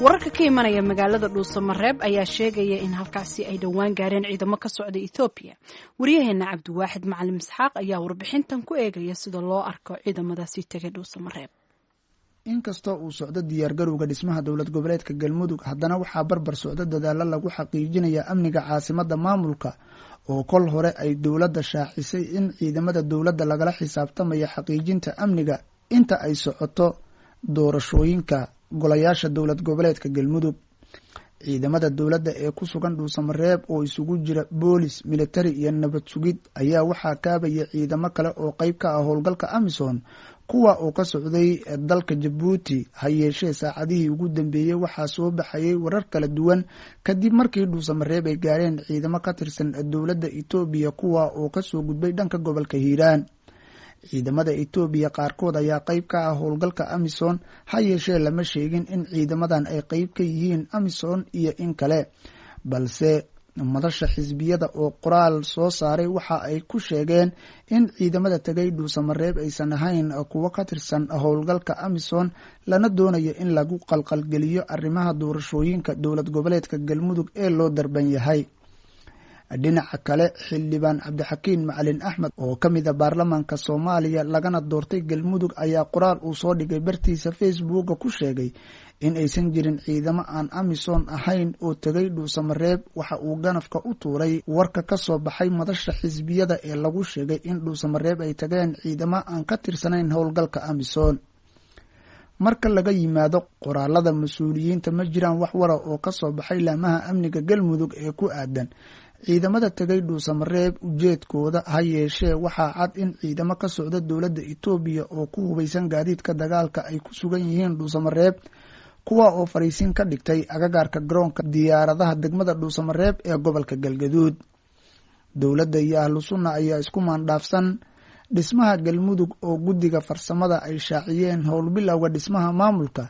wararka ka imanaya magaalada dhuusamareeb ayaa sheegaya in halkaasi ay dhowaan gaareen ciidamo ka socda Ethiopia. Wariyaheena Cabdiwaaxid Macalin Isxaaq ayaa warbixintan ku eegaya sida loo arko ciidamadaasi tagay dhuusamareeb. inkastoo uu socdo diyaargarowga dhismaha dowlad goboleedka Galmudug, haddana waxaa barbar socda dadaalo lagu xaqiijinayo amniga caasimadda maamulka oo kol hore ay dowladda shaacisay in ciidamada dowladda lagala xisaabtamayo xaqiijinta amniga inta ay socoto doorashooyinka golayaasha dowlad goboleedka Galmudug. ciidamada dowladda ee ku sugan dhuusamareeb oo isugu jira boolis, military iyo nabad sugid ayaa waxaa kaabaya ciidamo kale oo qayb ka ah howlgalka Amisom kuwa oo ka socday dalka Djibouti. ha yeeshee saacadihii ugu dambeeyay waxaa soo baxayay warar kala duwan kadib markii dhuusamareeb ay gaareen ciidamo ka tirsan dowladda Itoobiya kuwa oo ka soo gudbay dhanka gobolka Hiiraan. ciidamada Itoobiya qaarkood ayaa qayb ka ah howlgalka Amisom, ha yeeshee lama sheegin in ciidamadan ay qayb ka yihiin Amisom iyo in kale, balse madasha xisbiyada oo qoraal soo saaray waxa ay ku sheegeen in ciidamada tagay dhuusamareeb aysan ahayn kuwa ka tirsan howlgalka Amisom, lana doonayo in lagu qalqalgeliyo arrimaha doorashooyinka dowlad goboleedka Galmudug ee loo darban yahay. dhinaca kale, xildhibaan Cabdixakiin Macalin Axmed oo ka mid ah baarlamaanka Soomaaliya lagana doortay Galmudug ayaa qoraal uu soo dhigay bartiisa Facebook ku sheegay in aysan jirin ciidamo aan Amisom ahayn oo tagay dhuusamareeb. waxa uu ganafka u tuuray warka ka soo baxay madasha xisbiyada ee lagu sheegay in dhuusamareeb ay tageen ciidamo aan ka tirsanayn howlgalka Amisom. marka laga yimaado qoraalada mas-uuliyiinta, ma jiraan wax wara oo ka soo baxay laamaha amniga Galmudug ee ku aadan ciidamada tagay dhuusamareeb ujeedkooda. ha yeeshee waxaa cad in ciidamo ka socda dowladda Itoobiya oo ku hubaysan gaadiidka dagaalka ay ku sugan yihiin dhuusamareeb, kuwa oo fariisin ka dhigtay agagaarka garoonka diyaaradaha degmada dhuusamareeb ee gobolka Galgaduud. dowladda iyo ahlu sunna ayaa isku maandhaafsan dhismaha Galmudug oo guddiga farsamada ay shaaciyeen howlbilowga dhismaha maamulka,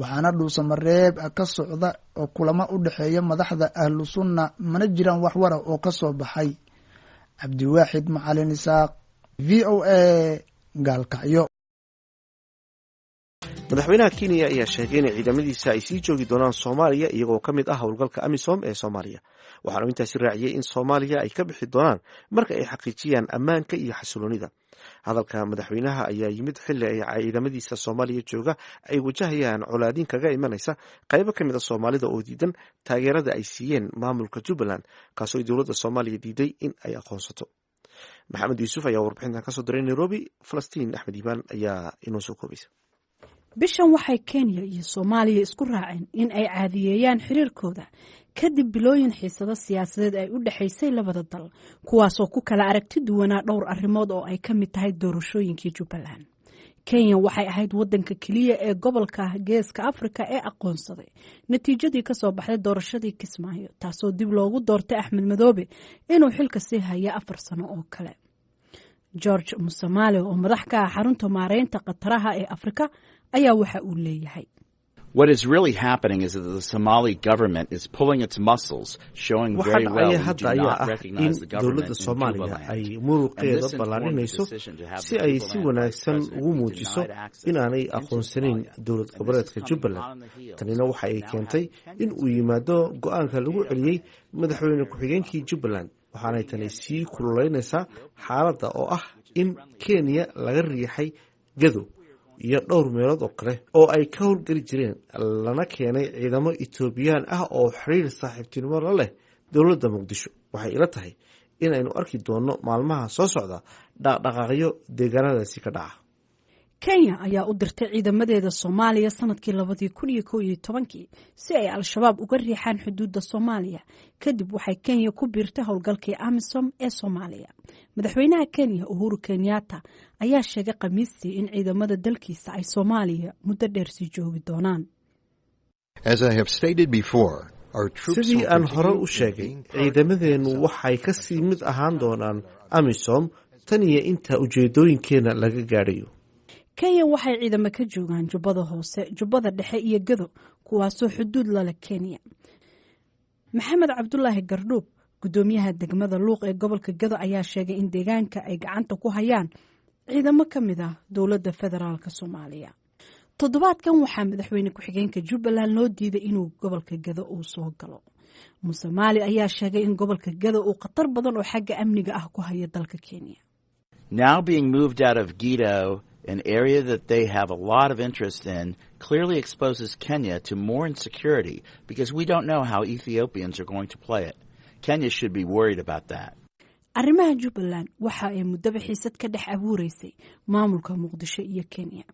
waxaana dhuusamareeb ka socda oo kulamo u dhexeeya madaxda ahlu sunna, mana jiraan wax wara oo ka soo baxay. Cabdiwaaxid Macalin Isxaaq, VOA, Gaalkacyo. madaxweynaha Kenya ayaa sheegay in ciidamadiisa ay sii joogi doonaan Soomaaliya iyagoo ka mid ah howlgalka Amisom ee Soomaaliya. waxaana intaasi raaciyay in Soomaaliya ay ka bixi doonaan marka ay xaqiijiyaan ammaanka iyo xasiloonida. hadalka madaxweynaha ayaa yimid xilli ay ciidamadiisa Soomaaliya jooga ay wajahayaan colaadin kaga imanaysa qaybo ka mid ah Soomaalida oo diidan taageerada ay siiyeen maamulka Jubbaland, kaasoo ay dowladda Soomaaliya diiday in ay aqoonsato. maxamed yuusuf ayaa warbixintan kasoo diray Nairobi. Falastiin Axmed Iibaan ayaa inoo soo koobaysa. bishan waxay Kenya iyo Soomaaliya isku raaceen in ay caadiyeeyaan xiriirkooda kadib bilooyin xiisado siyaasadeed ay u dhaxaysay labada dal, kuwaasoo ku kala aragti duwanaa dhowr arrimood oo ay ka mid tahay doorashooyinkii Jubbaland. Kenya waxay ahayd wadanka kaliya ee gobolka Geeska Afrika ee aqoonsaday natiijadii ka soo baxday doorashadii Kismaayo, taasoo dib loogu doortay Axmed Madoobe inuu xilka sii haya 4 sano oo kale. George Musamale oo madax ka ah xarunta maareynta qataraha ee Afrika ayaa waxa uu leeyahay. What is really happening is that the Somali government is pulling its muscles, showing very well we do not recognize the government in Jubaland. ay muruqeeda ballaarinayso si ay si wanaagsan ugu muujiso inaanay aqoonsanayn dowlad goboleedka Jubbaland. tanina waxa ay keentay in uu yimaado go'aanka lagu celiyey madaxweyne ku-xigeenkii Jubbaland, waxaanay tani sii kululeynaysaa xaaladda oo ah in Kenya laga riixay Gado iyo dhowr meelood oo kale oo ay ka howlgeli jireen, lana keenay ciidamo Etoobiyaan ah oo xiriir saaxiibtinimo la leh dowladda Muqdisho. waxay ila tahay in aynu arki doono maalmaha soo socda dhaqdhaqaaqyo deegaanadaasi ka dhaca. Kenya ayaa u dirtay ciidamadeeda Soomaaliya sanadkii 2011 si ay Al-Shabaab uga riixaan xuduudda Soomaaliya. kadib waxay Kenya ku biirtay howlgalkii Amisom ee Soomaaliya. madaxweynaha Kenya Uhuru Kenyatta ayaa sheegay Khamiistii in ciidamada dalkiisa ay Soomaaliya muddo dheer sii joogi doonaan. sidii aan hore u sheegay, ciidamadeenu waxay ka sii mid ahaan doonaan Amisom tan iyo inta ujeedooyinkeena laga gaadhayo. Kenya waxay ciidamo ka joogaan Jubbada Hoose, Jubbada Dhexe iyo Gado, kuwaasoo xuduud la leh Kenya. Maxamed Cabdulaahi Gardhuub, gudoomiyaha degmada Luuq ee gobolka Gado, ayaa sheegay in deegaanka ay gacanta ku hayaan ciidamo ka mid ah dowladda federaalka Soomaaliya. toddobaadkan waxaa madaxweyne ku-xigeenka jubbaland loo diiday inuu gobolka gado uu soo galo. Muuse Maali ayaa sheegay in gobolka gado uu khatar badan oo xagga amniga ah ku haya dalka Kenya. Now being moved out of Gedo, an area that they have a lot of interest in, clearly exposes Kenya to more insecurity because we don't know how Ethiopians are going to play it. Kenya should be worried about that. Arrimaha Jubbaland waxa ay muddaba xiisad ka dhex abuureysay maamulka Muqdisho iyo Kenya.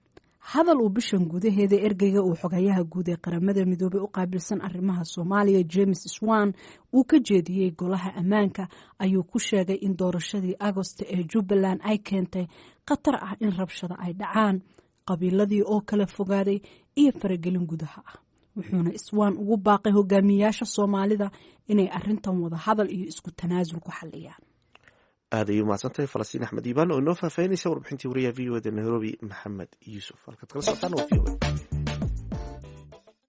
Hadal uu bishan gudaheeda ergeyga uu xogayaha guud ee qaramada midoobay u qaabilsan arrimaha Soomaaliya James Swan uu ka jeediyey golaha ammaanka ayuu ku sheegay in doorashadii Agosto ee Jubbaland ay keentay khatar ah in rabshado ay dhacaan, qabiiladii oo kala fogaaday iyo faragelin gudaha ah. Wuxuuna Swan ugu baaqay hogaamiyaasha Soomaalida inay arrintan wada hadal iyo isku tanaasul ku xaliyaan. aad ayuu mahadsantahay Falastiin Axmed Iibaan oo inoo faahfaahinaysa warbixintii wariyaha VOA Nairobi Maxamed Yuusuf. halkaad kala socotaan waa VOA.